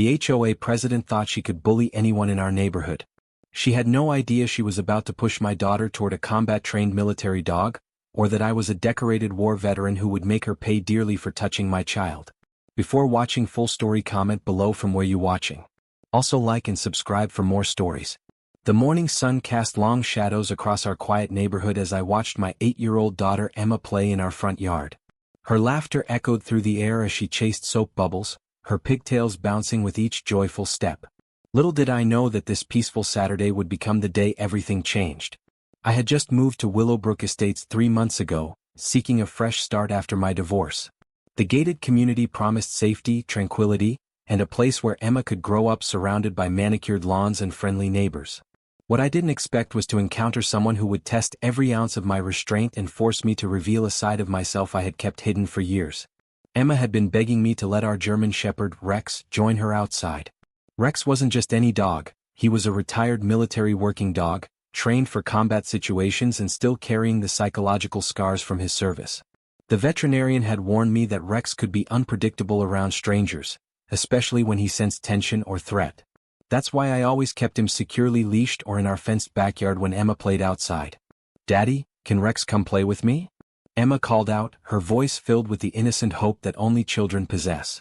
The HOA president thought she could bully anyone in our neighborhood. She had no idea she was about to push my daughter toward a combat-trained military dog, or that I was a decorated war veteran who would make her pay dearly for touching my child. Before watching full story, comment below from where you watching. Also like and subscribe for more stories. The morning sun cast long shadows across our quiet neighborhood as I watched my 8-year-old daughter Emma play in our front yard. Her laughter echoed through the air as she chased soap bubbles, her pigtails bouncing with each joyful step. Little did I know that this peaceful Saturday would become the day everything changed. I had just moved to Willowbrook Estates 3 months ago, seeking a fresh start after my divorce. The gated community promised safety, tranquility, and a place where Emma could grow up surrounded by manicured lawns and friendly neighbors. What I didn't expect was to encounter someone who would test every ounce of my restraint and force me to reveal a side of myself I had kept hidden for years. Emma had been begging me to let our German Shepherd, Rex, join her outside. Rex wasn't just any dog, he was a retired military working dog, trained for combat situations and still carrying the psychological scars from his service. The veterinarian had warned me that Rex could be unpredictable around strangers, especially when he sensed tension or threat. That's why I always kept him securely leashed or in our fenced backyard when Emma played outside. "Daddy, can Rex come play with me?" Emma called out, her voice filled with the innocent hope that only children possess.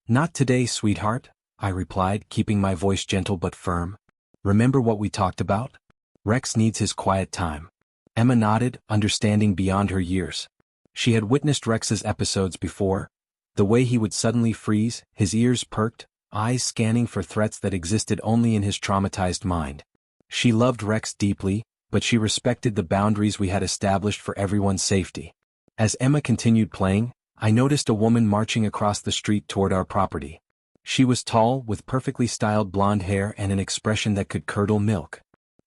"Not today, sweetheart," I replied, keeping my voice gentle but firm. "Remember what we talked about? Rex needs his quiet time." Emma nodded, understanding beyond her years. She had witnessed Rex's episodes before. The way he would suddenly freeze, his ears perked, eyes scanning for threats that existed only in his traumatized mind. She loved Rex deeply, but she respected the boundaries we had established for everyone's safety. As Emma continued playing, I noticed a woman marching across the street toward our property. She was tall, with perfectly styled blonde hair and an expression that could curdle milk.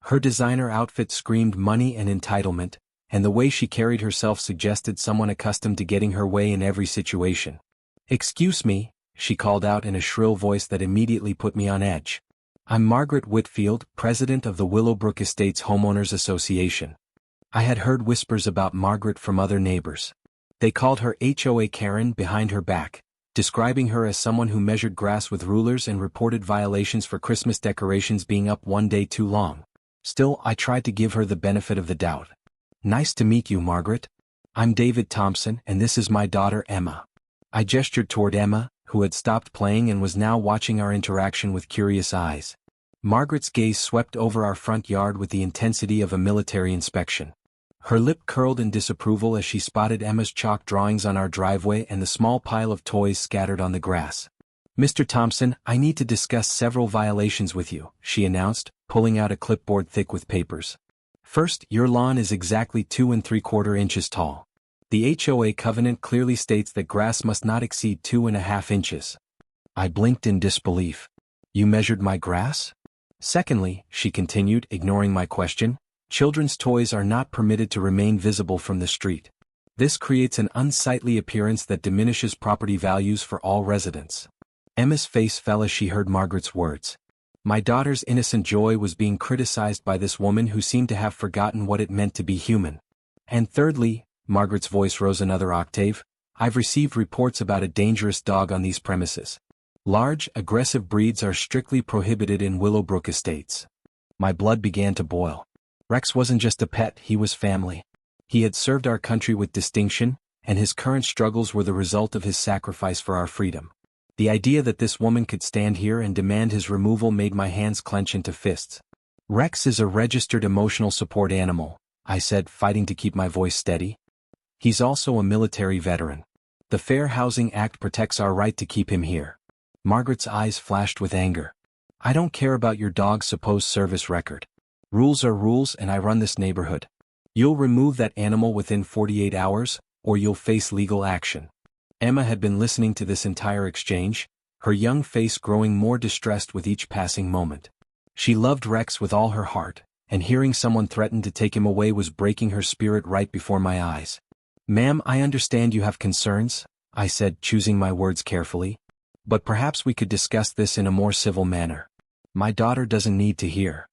Her designer outfit screamed money and entitlement, and the way she carried herself suggested someone accustomed to getting her way in every situation. "Excuse me," she called out in a shrill voice that immediately put me on edge. "I'm Margaret Whitfield, president of the Willowbrook Estates Homeowners Association." I had heard whispers about Margaret from other neighbors. They called her HOA Karen behind her back, describing her as someone who measured grass with rulers and reported violations for Christmas decorations being up one day too long. Still, I tried to give her the benefit of the doubt. "Nice to meet you, Margaret. I'm David Thompson, and this is my daughter Emma." I gestured toward Emma, who had stopped playing and was now watching our interaction with curious eyes. Margaret's gaze swept over our front yard with the intensity of a military inspection. Her lip curled in disapproval as she spotted Emma's chalk drawings on our driveway and the small pile of toys scattered on the grass. "Mr. Thompson, I need to discuss several violations with you," she announced, pulling out a clipboard thick with papers. "First, your lawn is exactly 2 3/4 inches tall. The HOA covenant clearly states that grass must not exceed 2.5 inches. I blinked in disbelief. "You measured my grass?" "Secondly," she continued, ignoring my question, "children's toys are not permitted to remain visible from the street. This creates an unsightly appearance that diminishes property values for all residents." Emma's face fell as she heard Margaret's words. My daughter's innocent joy was being criticized by this woman who seemed to have forgotten what it meant to be human. "And thirdly," Margaret's voice rose another octave, "I've received reports about a dangerous dog on these premises. Large, aggressive breeds are strictly prohibited in Willowbrook Estates." My blood began to boil. Rex wasn't just a pet, he was family. He had served our country with distinction, and his current struggles were the result of his sacrifice for our freedom. The idea that this woman could stand here and demand his removal made my hands clench into fists. "Rex is a registered emotional support animal," I said, fighting to keep my voice steady. "He's also a military veteran. The Fair Housing Act protects our right to keep him here." Margaret's eyes flashed with anger. "I don't care about your dog's supposed service record. Rules are rules, and I run this neighborhood. You'll remove that animal within 48 hours, or you'll face legal action." Emma had been listening to this entire exchange, her young face growing more distressed with each passing moment. She loved Rex with all her heart, and hearing someone threaten to take him away was breaking her spirit right before my eyes. "Ma'am, I understand you have concerns," I said, choosing my words carefully. "But perhaps we could discuss this in a more civil manner. My daughter doesn't need to hear."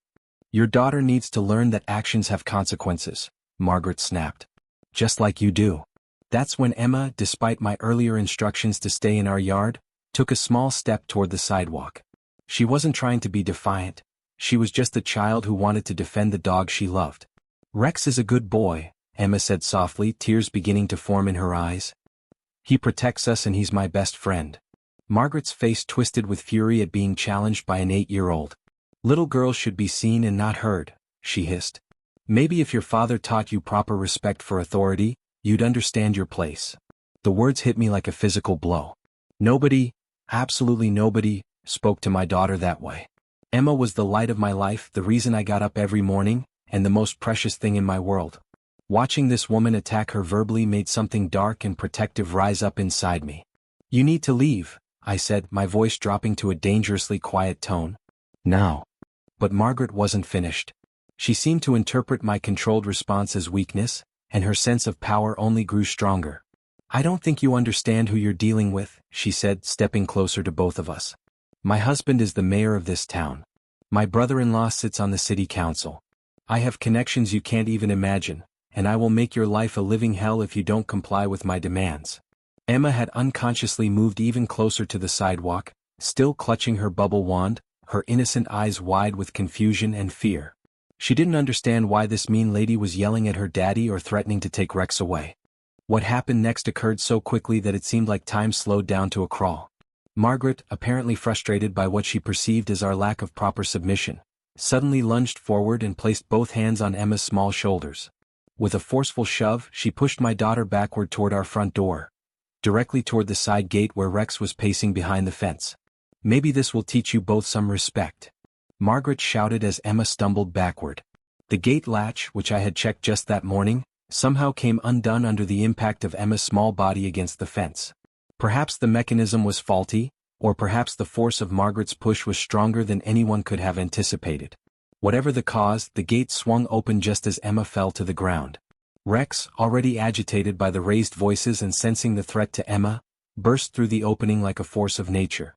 "Your daughter needs to learn that actions have consequences," Margaret snapped. "Just like you do." That's when Emma, despite my earlier instructions to stay in our yard, took a small step toward the sidewalk. She wasn't trying to be defiant. She was just a child who wanted to defend the dog she loved. Rex is a good boy, Emma said softly, tears beginning to form in her eyes. He protects us and he's my best friend. Margaret's face twisted with fury at being challenged by an 8-year-old. Little girls should be seen and not heard, she hissed. Maybe if your father taught you proper respect for authority, you'd understand your place. The words hit me like a physical blow. Nobody, absolutely nobody, spoke to my daughter that way. Emma was the light of my life, the reason I got up every morning, and the most precious thing in my world. Watching this woman attack her verbally made something dark and protective rise up inside me. You need to leave, I said, my voice dropping to a dangerously quiet tone. Now. But Margaret wasn't finished. She seemed to interpret my controlled response as weakness, and her sense of power only grew stronger. I don't think you understand who you're dealing with, she said, stepping closer to both of us. My husband is the mayor of this town. My brother-in-law sits on the city council. I have connections you can't even imagine, and I will make your life a living hell if you don't comply with my demands. Emma had unconsciously moved even closer to the sidewalk, still clutching her bubble wand, her innocent eyes wide with confusion and fear. She didn't understand why this mean lady was yelling at her daddy or threatening to take Rex away. What happened next occurred so quickly that it seemed like time slowed down to a crawl. Margaret, apparently frustrated by what she perceived as our lack of proper submission, suddenly lunged forward and placed both hands on Emma's small shoulders. With a forceful shove, she pushed my daughter backward toward our front door, directly toward the side gate where Rex was pacing behind the fence. Maybe this will teach you both some respect, Margaret shouted as Emma stumbled backward. The gate latch, which I had checked just that morning, somehow came undone under the impact of Emma's small body against the fence. Perhaps the mechanism was faulty, or perhaps the force of Margaret's push was stronger than anyone could have anticipated. Whatever the cause, the gate swung open just as Emma fell to the ground. Rex, already agitated by the raised voices and sensing the threat to Emma, burst through the opening like a force of nature.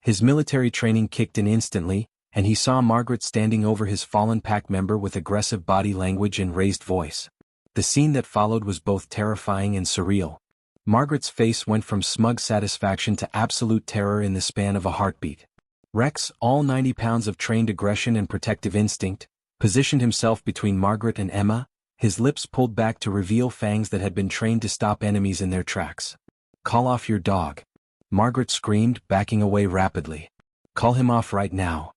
His military training kicked in instantly, and he saw Margaret standing over his fallen pack member with aggressive body language and raised voice. The scene that followed was both terrifying and surreal. Margaret's face went from smug satisfaction to absolute terror in the span of a heartbeat. Rex, all 90 pounds of trained aggression and protective instinct, positioned himself between Margaret and Emma, his lips pulled back to reveal fangs that had been trained to stop enemies in their tracks. Call off your dog. Margaret screamed, backing away rapidly. Call him off right now.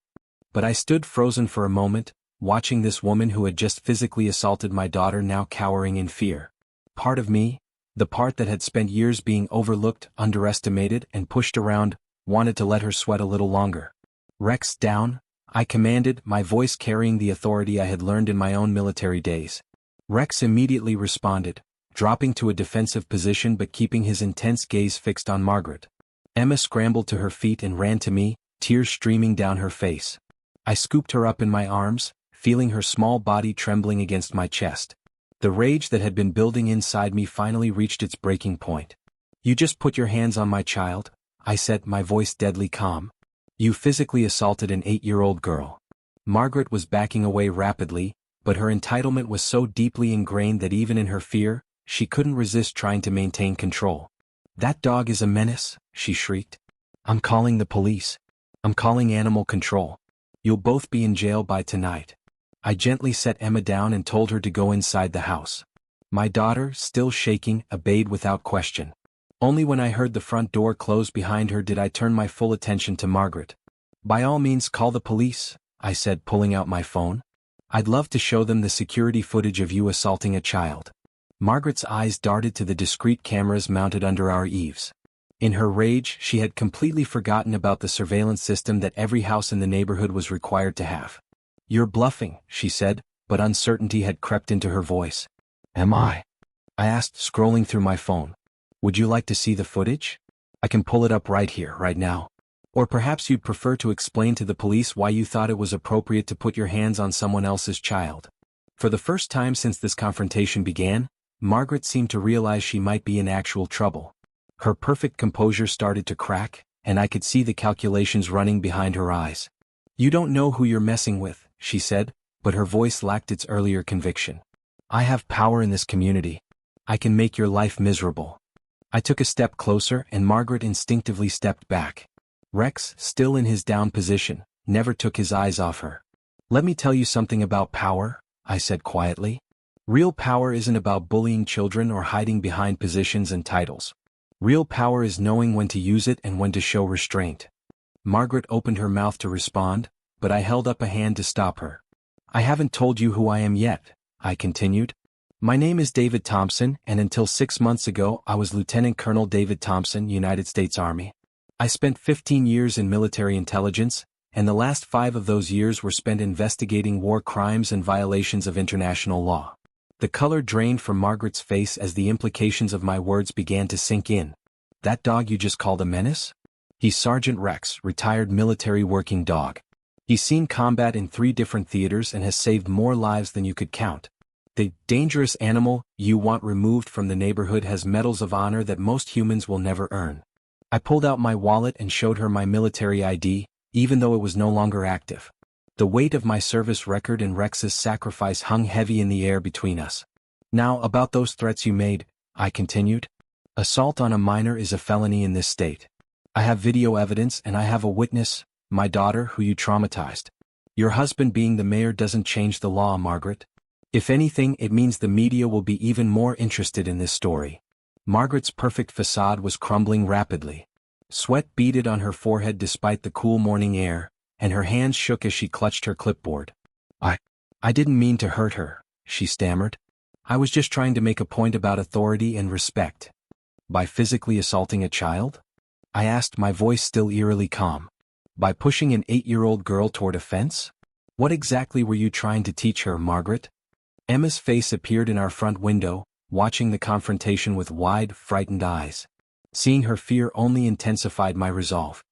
But I stood frozen for a moment, watching this woman who had just physically assaulted my daughter now cowering in fear. Part of me, the part that had spent years being overlooked, underestimated, and pushed around, wanted to let her sweat a little longer. Rex, down, I commanded, my voice carrying the authority I had learned in my own military days. Rex immediately responded, dropping to a defensive position but keeping his intense gaze fixed on Margaret. Emma scrambled to her feet and ran to me, tears streaming down her face. I scooped her up in my arms, feeling her small body trembling against my chest. The rage that had been building inside me finally reached its breaking point. You just put your hands on my child, I said, my voice deadly calm. You physically assaulted an 8-year-old girl. Margaret was backing away rapidly, but her entitlement was so deeply ingrained that even in her fear, she couldn't resist trying to maintain control. That dog is a menace, she shrieked. I'm calling the police. I'm calling animal control. You'll both be in jail by tonight. I gently set Emma down and told her to go inside the house. My daughter, still shaking, obeyed without question. Only when I heard the front door close behind her did I turn my full attention to Margaret. By all means call the police, I said, pulling out my phone. I'd love to show them the security footage of you assaulting a child. Margaret's eyes darted to the discreet cameras mounted under our eaves. In her rage, she had completely forgotten about the surveillance system that every house in the neighborhood was required to have. You're bluffing, she said, but uncertainty had crept into her voice. Am I? I asked, scrolling through my phone. Would you like to see the footage? I can pull it up right here, right now. Or perhaps you'd prefer to explain to the police why you thought it was appropriate to put your hands on someone else's child. For the first time since this confrontation began, Margaret seemed to realize she might be in actual trouble. Her perfect composure started to crack, and I could see the calculations running behind her eyes. You don't know who you're messing with, she said, but her voice lacked its earlier conviction. I have power in this community. I can make your life miserable. I took a step closer and Margaret instinctively stepped back. Rex, still in his down position, never took his eyes off her. "Let me tell you something about power," I said quietly. "Real power isn't about bullying children or hiding behind positions and titles. Real power is knowing when to use it and when to show restraint." Margaret opened her mouth to respond, but I held up a hand to stop her. "I haven't told you who I am yet," I continued. "My name is David Thompson, and until 6 months ago I was Lieutenant Colonel David Thompson, United States Army. I spent 15 years in military intelligence, and the last 5 of those years were spent investigating war crimes and violations of international law." The color drained from Margaret's face as the implications of my words began to sink in. "That dog you just called a menace? He's Sergeant Rex, retired military working dog. He's seen combat in 3 different theaters and has saved more lives than you could count. The dangerous animal you want removed from the neighborhood has medals of honor that most humans will never earn." I pulled out my wallet and showed her my military ID, even though it was no longer active. The weight of my service record and Rex's sacrifice hung heavy in the air between us. "Now about those threats you made," I continued. "Assault on a minor is a felony in this state. I have video evidence and I have a witness, my daughter, who you traumatized. Your husband being the mayor doesn't change the law, Margaret. If anything, it means the media will be even more interested in this story." Margaret's perfect facade was crumbling rapidly. Sweat beaded on her forehead despite the cool morning air, and her hands shook as she clutched her clipboard. I didn't mean to hurt her," she stammered. "I was just trying to make a point about authority and respect." "By physically assaulting a child?" I asked, my voice still eerily calm. "By pushing an 8-year-old girl toward a fence? What exactly were you trying to teach her, Margaret?" Emma's face appeared in our front window, watching the confrontation with wide, frightened eyes. Seeing her fear only intensified my resolve.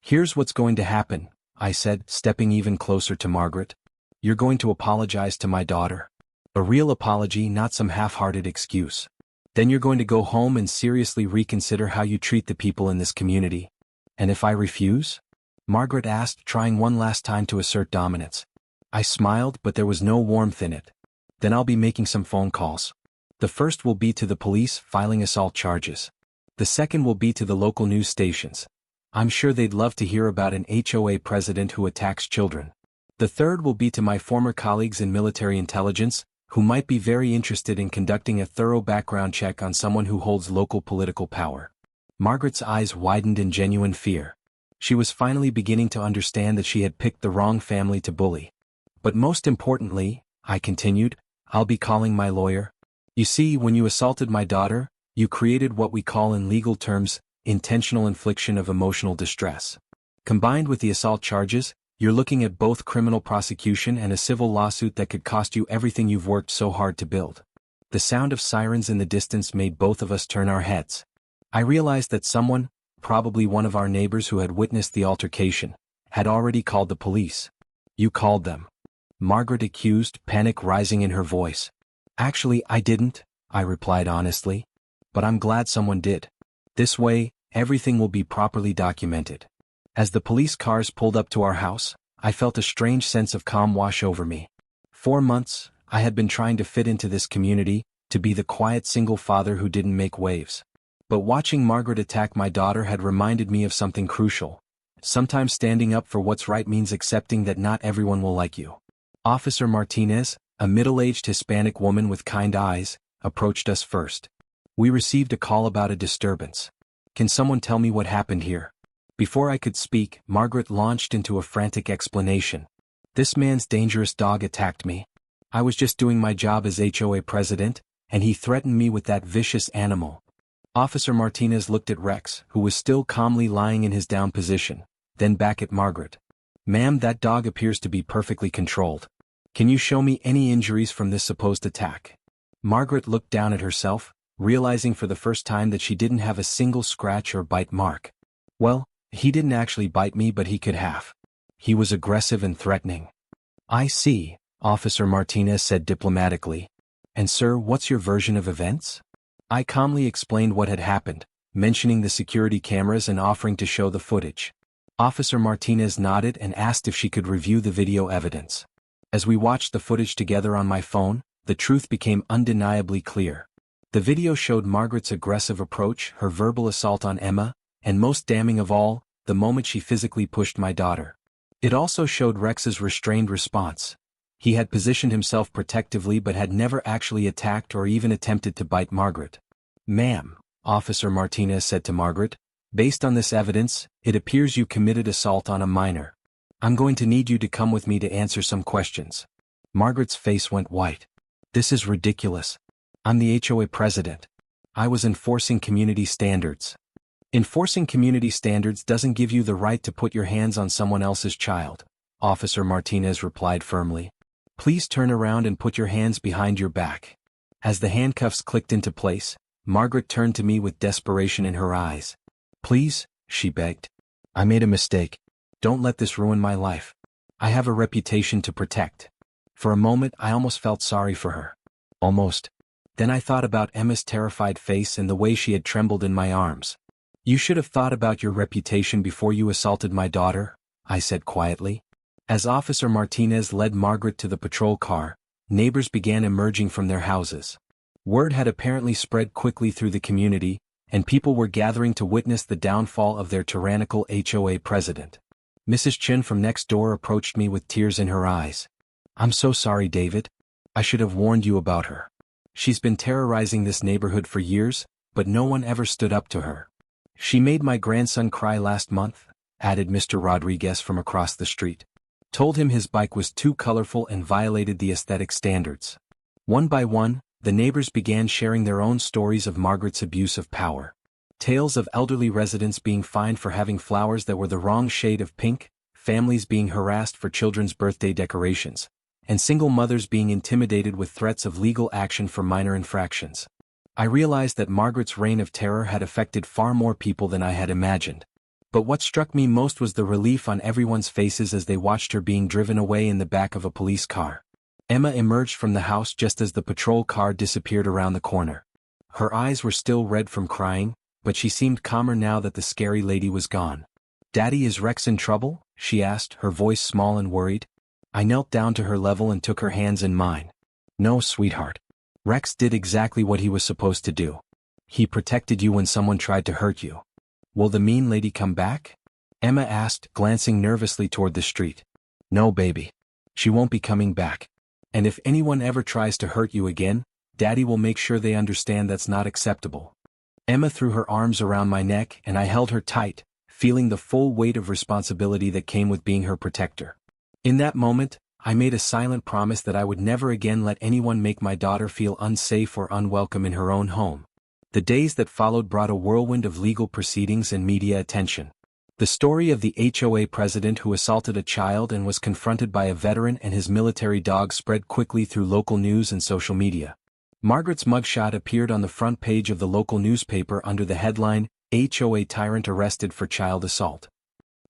"Here's what's going to happen," I said, stepping even closer to Margaret. "You're going to apologize to my daughter. A real apology, not some half-hearted excuse. Then you're going to go home and seriously reconsider how you treat the people in this community." "And if I refuse?" Margaret asked, trying one last time to assert dominance. I smiled, but there was no warmth in it. "Then I'll be making some phone calls. The first will be to the police, filing assault charges. The second will be to the local news stations. I'm sure they'd love to hear about an HOA president who attacks children. The third will be to my former colleagues in military intelligence, who might be very interested in conducting a thorough background check on someone who holds local political power." Margaret's eyes widened in genuine fear. She was finally beginning to understand that she had picked the wrong family to bully. "But most importantly," I continued, "I'll be calling my lawyer. You see, when you assaulted my daughter, you created what we call in legal terms, intentional infliction of emotional distress. Combined with the assault charges, you're looking at both criminal prosecution and a civil lawsuit that could cost you everything you've worked so hard to build." The sound of sirens in the distance made both of us turn our heads. I realized that someone, probably one of our neighbors who had witnessed the altercation, had already called the police. "You called them?" Margaret accused, panic rising in her voice. "Actually, I didn't," I replied honestly. "But I'm glad someone did. This way, everything will be properly documented." As the police cars pulled up to our house, I felt a strange sense of calm wash over me. 4 months, I had been trying to fit into this community, to be the quiet single father who didn't make waves. But watching Margaret attack my daughter had reminded me of something crucial. Sometimes standing up for what's right means accepting that not everyone will like you. Officer Martinez, a middle-aged Hispanic woman with kind eyes, approached us first. "We received a call about a disturbance. Can someone tell me what happened here?" Before I could speak, Margaret launched into a frantic explanation. "This man's dangerous dog attacked me. I was just doing my job as HOA president, and he threatened me with that vicious animal." Officer Martinez looked at Rex, who was still calmly lying in his down position, then back at Margaret. "Ma'am, that dog appears to be perfectly controlled. Can you show me any injuries from this supposed attack?" Margaret looked down at herself, realizing for the first time that she didn't have a single scratch or bite mark. "Well, he didn't actually bite me, but he could have. He was aggressive and threatening." "I see," Officer Martinez said diplomatically. "And sir, what's your version of events?" I calmly explained what had happened, mentioning the security cameras and offering to show the footage. Officer Martinez nodded and asked if she could review the video evidence. As we watched the footage together on my phone, the truth became undeniably clear. The video showed Margaret's aggressive approach, her verbal assault on Emma, and most damning of all, the moment she physically pushed my daughter. It also showed Rex's restrained response. He had positioned himself protectively but had never actually attacked or even attempted to bite Margaret. "Ma'am," Officer Martinez said to Margaret, "based on this evidence, it appears you committed assault on a minor. I'm going to need you to come with me to answer some questions." Margaret's face went white. "This is ridiculous. I'm the HOA president. I was enforcing community standards." "Enforcing community standards doesn't give you the right to put your hands on someone else's child," Officer Martinez replied firmly. "Please turn around and put your hands behind your back." As the handcuffs clicked into place, Margaret turned to me with desperation in her eyes. "Please," she begged. "I made a mistake. Don't let this ruin my life. I have a reputation to protect." For a moment I almost felt sorry for her. Almost. Then I thought about Emma's terrified face and the way she had trembled in my arms. "You should have thought about your reputation before you assaulted my daughter," I said quietly. As Officer Martinez led Margaret to the patrol car, neighbors began emerging from their houses. Word had apparently spread quickly through the community, and people were gathering to witness the downfall of their tyrannical HOA president. Mrs. Chin from next door approached me with tears in her eyes. "I'm so sorry, David. I should have warned you about her. She's been terrorizing this neighborhood for years, but no one ever stood up to her. She made my grandson cry last month," added Mr. Rodriguez from across the street. "Told him his bike was too colorful and violated the aesthetic standards." One by one, the neighbors began sharing their own stories of Margaret's abuse of power. Tales of elderly residents being fined for having flowers that were the wrong shade of pink, families being harassed for children's birthday decorations, and single mothers being intimidated with threats of legal action for minor infractions. I realized that Margaret's reign of terror had affected far more people than I had imagined. But what struck me most was the relief on everyone's faces as they watched her being driven away in the back of a police car. Emma emerged from the house just as the patrol car disappeared around the corner. Her eyes were still red from crying, but she seemed calmer now that the scary lady was gone. "Daddy, is Rex in trouble?" she asked, her voice small and worried. I knelt down to her level and took her hands in mine. "No, sweetheart. Rex did exactly what he was supposed to do. He protected you when someone tried to hurt you." "Will the mean lady come back?" Emma asked, glancing nervously toward the street. "No, baby. She won't be coming back. And if anyone ever tries to hurt you again, Daddy will make sure they understand that's not acceptable." Emma threw her arms around my neck and I held her tight, feeling the full weight of responsibility that came with being her protector. In that moment, I made a silent promise that I would never again let anyone make my daughter feel unsafe or unwelcome in her own home. The days that followed brought a whirlwind of legal proceedings and media attention. The story of the HOA president who assaulted a child and was confronted by a veteran and his military dog spread quickly through local news and social media. Margaret's mugshot appeared on the front page of the local newspaper under the headline, "HOA Tyrant Arrested for Child Assault."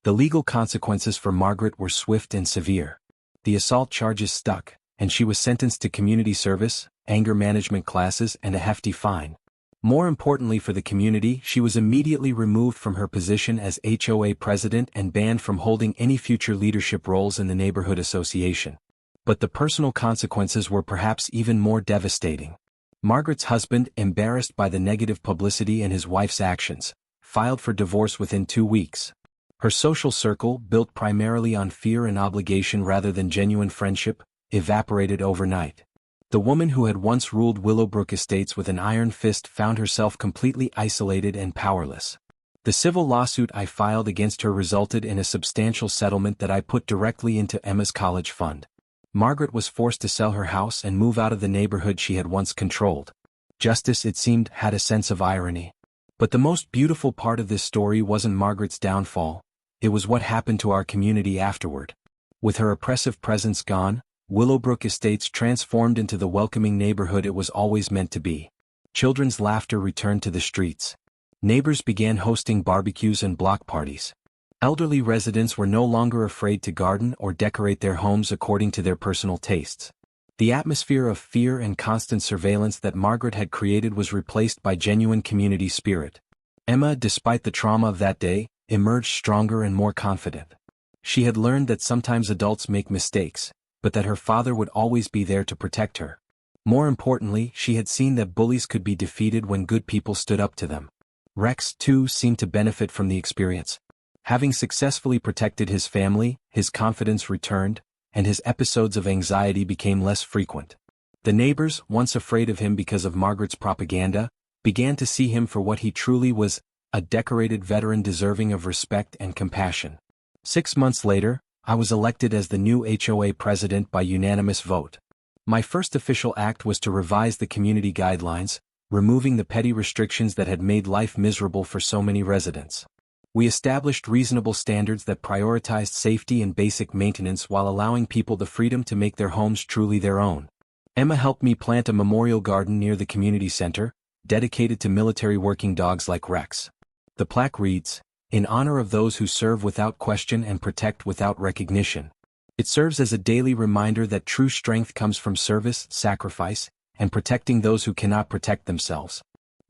The legal consequences for Margaret were swift and severe. The assault charges stuck, and she was sentenced to community service, anger management classes, and a hefty fine. More importantly for the community, she was immediately removed from her position as HOA president and banned from holding any future leadership roles in the neighborhood association. But the personal consequences were perhaps even more devastating. Margaret's husband, embarrassed by the negative publicity and his wife's actions, filed for divorce within 2 weeks. Her social circle, built primarily on fear and obligation rather than genuine friendship, evaporated overnight. The woman who had once ruled Willowbrook Estates with an iron fist found herself completely isolated and powerless. The civil lawsuit I filed against her resulted in a substantial settlement that I put directly into Emma's college fund. Margaret was forced to sell her house and move out of the neighborhood she had once controlled. Justice, it seemed, had a sense of irony. But the most beautiful part of this story wasn't Margaret's downfall. It was what happened to our community afterward. With her oppressive presence gone, Willowbrook Estates transformed into the welcoming neighborhood it was always meant to be. Children's laughter returned to the streets. Neighbors began hosting barbecues and block parties. Elderly residents were no longer afraid to garden or decorate their homes according to their personal tastes. The atmosphere of fear and constant surveillance that Margaret had created was replaced by genuine community spirit. Emma, despite the trauma of that day, emerged stronger and more confident. She had learned that sometimes adults make mistakes, but that her father would always be there to protect her. More importantly, she had seen that bullies could be defeated when good people stood up to them. Rex, too, seemed to benefit from the experience. Having successfully protected his family, his confidence returned, and his episodes of anxiety became less frequent. The neighbors, once afraid of him because of Margaret's propaganda, began to see him for what he truly was, a decorated veteran deserving of respect and compassion. 6 months later, I was elected as the new HOA president by unanimous vote. My first official act was to revise the community guidelines, removing the petty restrictions that had made life miserable for so many residents. We established reasonable standards that prioritized safety and basic maintenance while allowing people the freedom to make their homes truly their own. Emma helped me plant a memorial garden near the community center, dedicated to military working dogs like Rex. The plaque reads, "In honor of those who serve without question and protect without recognition." It serves as a daily reminder that true strength comes from service, sacrifice, and protecting those who cannot protect themselves.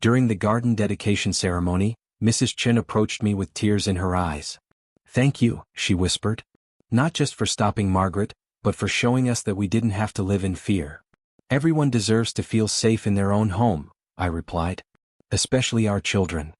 During the garden dedication ceremony, Mrs. Chin approached me with tears in her eyes. "Thank you," she whispered. "Not just for stopping Margaret, but for showing us that we didn't have to live in fear." "Everyone deserves to feel safe in their own home," I replied. "Especially our children."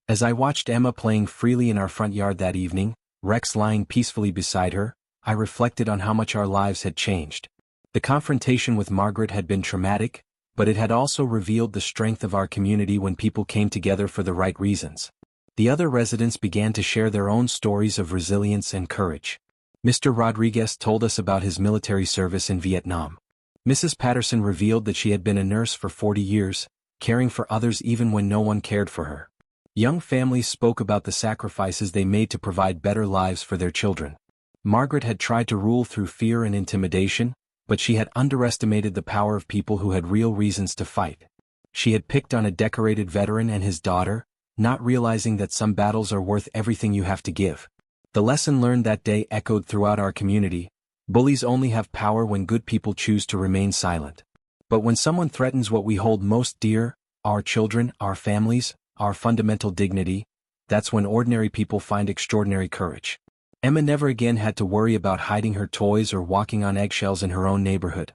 As I watched Emma playing freely in our front yard that evening, Rex lying peacefully beside her, I reflected on how much our lives had changed. The confrontation with Margaret had been traumatic, but it had also revealed the strength of our community when people came together for the right reasons. The other residents began to share their own stories of resilience and courage. Mr. Rodriguez told us about his military service in Vietnam. Mrs. Patterson revealed that she had been a nurse for 40 years, caring for others even when no one cared for her. Young families spoke about the sacrifices they made to provide better lives for their children. Margaret had tried to rule through fear and intimidation, but she had underestimated the power of people who had real reasons to fight. She had picked on a decorated veteran and his daughter, not realizing that some battles are worth everything you have to give. The lesson learned that day echoed throughout our community: bullies only have power when good people choose to remain silent. But when someone threatens what we hold most dear, our children, our families, our fundamental dignity, that's when ordinary people find extraordinary courage. Emma never again had to worry about hiding her toys or walking on eggshells in her own neighborhood.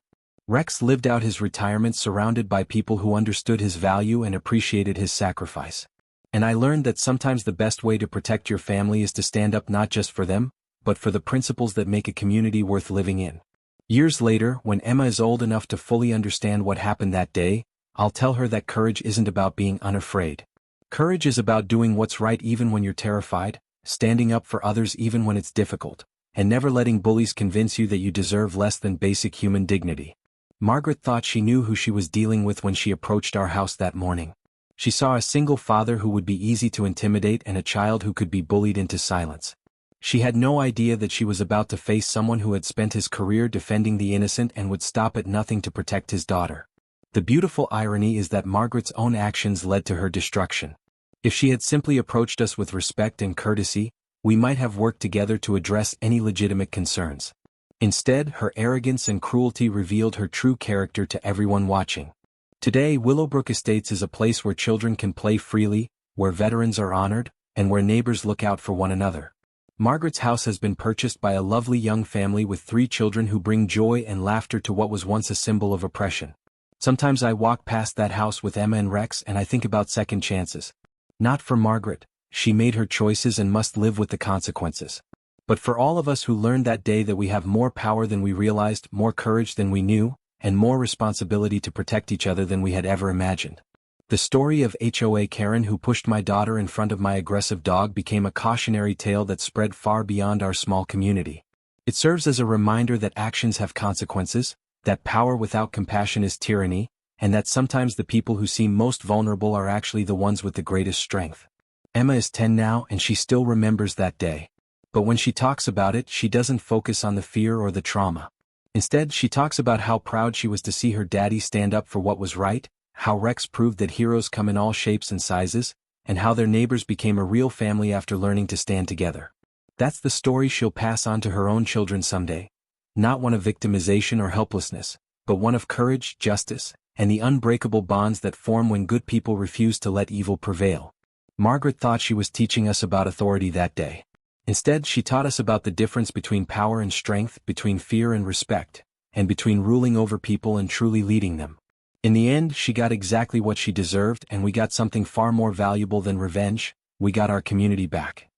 Rex lived out his retirement surrounded by people who understood his value and appreciated his sacrifice. And I learned that sometimes the best way to protect your family is to stand up not just for them, but for the principles that make a community worth living in. Years later, when Emma is old enough to fully understand what happened that day, I'll tell her that courage isn't about being unafraid. Courage is about doing what's right even when you're terrified, standing up for others even when it's difficult, and never letting bullies convince you that you deserve less than basic human dignity. Margaret thought she knew who she was dealing with when she approached our house that morning. She saw a single father who would be easy to intimidate and a child who could be bullied into silence. She had no idea that she was about to face someone who had spent his career defending the innocent and would stop at nothing to protect his daughter. The beautiful irony is that Margaret's own actions led to her destruction. If she had simply approached us with respect and courtesy, we might have worked together to address any legitimate concerns. Instead, her arrogance and cruelty revealed her true character to everyone watching. Today, Willowbrook Estates is a place where children can play freely, where veterans are honored, and where neighbors look out for one another. Margaret's house has been purchased by a lovely young family with 3 children who bring joy and laughter to what was once a symbol of oppression. Sometimes I walk past that house with Emma and Rex and I think about second chances. Not for Margaret, she made her choices and must live with the consequences. But for all of us who learned that day that we have more power than we realized, more courage than we knew, and more responsibility to protect each other than we had ever imagined. The story of HOA Karen who pushed my daughter in front of my aggressive dog became a cautionary tale that spread far beyond our small community. It serves as a reminder that actions have consequences, that power without compassion is tyranny, and that sometimes the people who seem most vulnerable are actually the ones with the greatest strength. Emma is 10 now and she still remembers that day. But when she talks about it, she doesn't focus on the fear or the trauma. Instead, she talks about how proud she was to see her daddy stand up for what was right, how Rex proved that heroes come in all shapes and sizes, and how their neighbors became a real family after learning to stand together. That's the story she'll pass on to her own children someday. Not one of victimization or helplessness, but one of courage, justice, and the unbreakable bonds that form when good people refuse to let evil prevail. Margaret thought she was teaching us about authority that day. Instead, she taught us about the difference between power and strength, between fear and respect, and between ruling over people and truly leading them. In the end, she got exactly what she deserved, and we got something far more valuable than revenge. We got our community back.